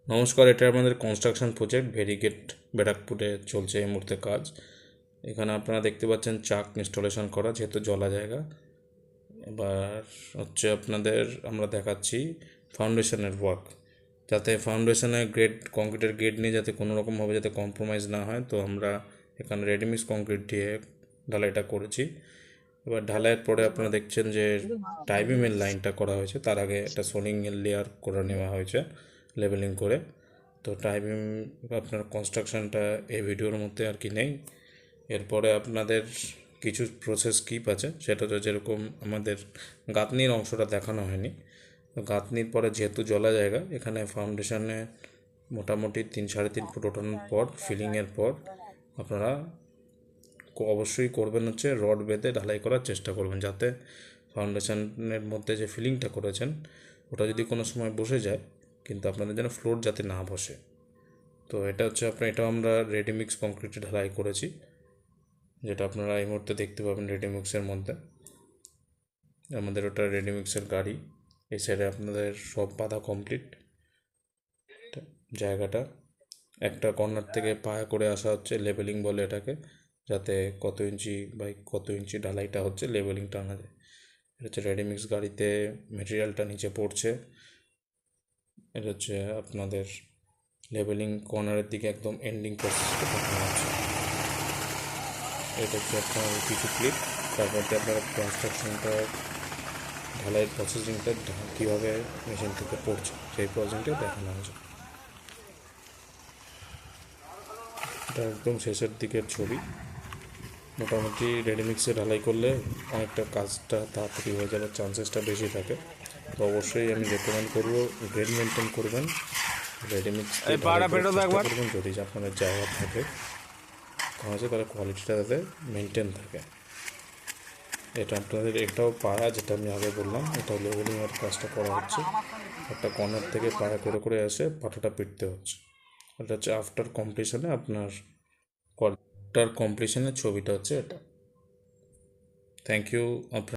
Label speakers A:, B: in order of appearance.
A: নমস্কার, এটা আমাদের কনস্ট্রাকশন প্রজেক্ট ভেরিগেট ব্যারাকপুরে চলছে এই মুহূর্তে কাজ। এখানে আপনারা দেখতে পাচ্ছেন চাক ইনস্টলেশন করা, যেহেতু জলা জায়গা। এবার হচ্ছে আপনাদের আমরা দেখাচ্ছি ফাউন্ডেশনের ওয়ার্ক, যাতে ফাউন্ডেশনের গ্রেড, কংক্রিটের গ্রেড নিয়ে যাতে কোনো রকমভাবে যাতে কম্প্রোমাইজ না হয়। তো আমরা এখানে রেডিমিক্স কংক্রিট দিয়ে ঢালাইটা করেছি। এবার ঢালাইয়ের পরে আপনারা দেখছেন যে টাইবিমের লাইনটা করা হয়েছে, তার আগে একটা সোলিংয়ের লেয়ার করে নেওয়া হয়েছে লেবেলিং করে। তো টাইবিম আপনার কনস্ট্রাকশনটা এই ভিডিওর মধ্যে আর কি নেই। এরপরে আপনাদের কিছু প্রসেস স্কিপ আছে, সেটা তো যেরকম আমাদের গাঁথনির অংশটা দেখানো হয়নি। তো গাঁথনির পরে যেহেতু জলা জায়গা, এখানে ফাউন্ডেশনে মোটামুটি 3-3.5 ফুট ওঠানোর পর ফিলিংয়ের পর আপনারা অবশ্যই করবেন হচ্ছে রড বেঁধে ঢালাই করার চেষ্টা করবেন, যাতে ফাউন্ডেশনের মধ্যে যে ফিলিংটা করেছেন ওটা যদি কোনো সময় বসে যায়, কিন্তু আপনাদের যেন ফ্লোর যাতে না বসে। তো এটা হচ্ছে এটাও আমরা রেডিমিক্স কংক্রিটে ঢালাই করেছি, যেটা আপনারা এই মুহূর্তে দেখতে পাবেন রেডিমিক্সের মধ্যে। আমাদের ওটা রেডিমিক্সের গাড়ি। এই সাইডে আপনাদের সব বাঁধা কমপ্লিট। জায়গাটা একটা কর্নার থেকে পায়া করে আসা হচ্ছে, লেবেলিং বলে এটাকে, যাতে কত ইঞ্চি বাই কত ইঞ্চি ঢালাইটা হচ্ছে লেবেলিংটা আনা যায়। এটা হচ্ছে রেডিমিক্স গাড়িতে মেটেরিয়ালটা নিচে পড়ছে। এটা হচ্ছে আপনাদের লেবেলিং কর্নারের দিকে একদম এন্ডিং প্রসেসটা দেখানো হচ্ছে। এটা হচ্ছে আপনার কিছু ক্লিপ, তারপর আপনারা কনস্ট্রাকশনটা ঢালাইয়ের প্রসেসিংটা কীভাবে মেশিন থেকে পড়ছে সেই প্রসেসিংটা দেখানো হয়েছে। এটা একদম শেষের দিকের ছবি। মোটামুটি রেডিমিক্সে ঢালাই করলে অনেকটা কাজটা তাড়াতাড়ি হয়ে যাওয়ার চান্সেসটা বেশি থাকে। তো অবশ্যই আমি রেকমেন্ড করবো গ্রেড মেনটেন করবেন, রেডিমিক্স করবেন যদি আপনাদের জায়গা থাকে হচ্ছে, তাহলে কোয়ালিটিটা যাতে মেনটেন থাকে। এটা আপনাদের এটাও পায়া, যেটা আমি আগে বললাম, এটা লেবেলিংয়ের কাজটা করা হচ্ছে। একটা কর্নার থেকে পায়া করে করে এসে পাটাটা পিটতে হচ্ছে। এটা হচ্ছে আফটার কমপ্লিশনে আপনার কোয়ার্টার কমপ্লিশনের ছবিটা হচ্ছে এটা। Thank you.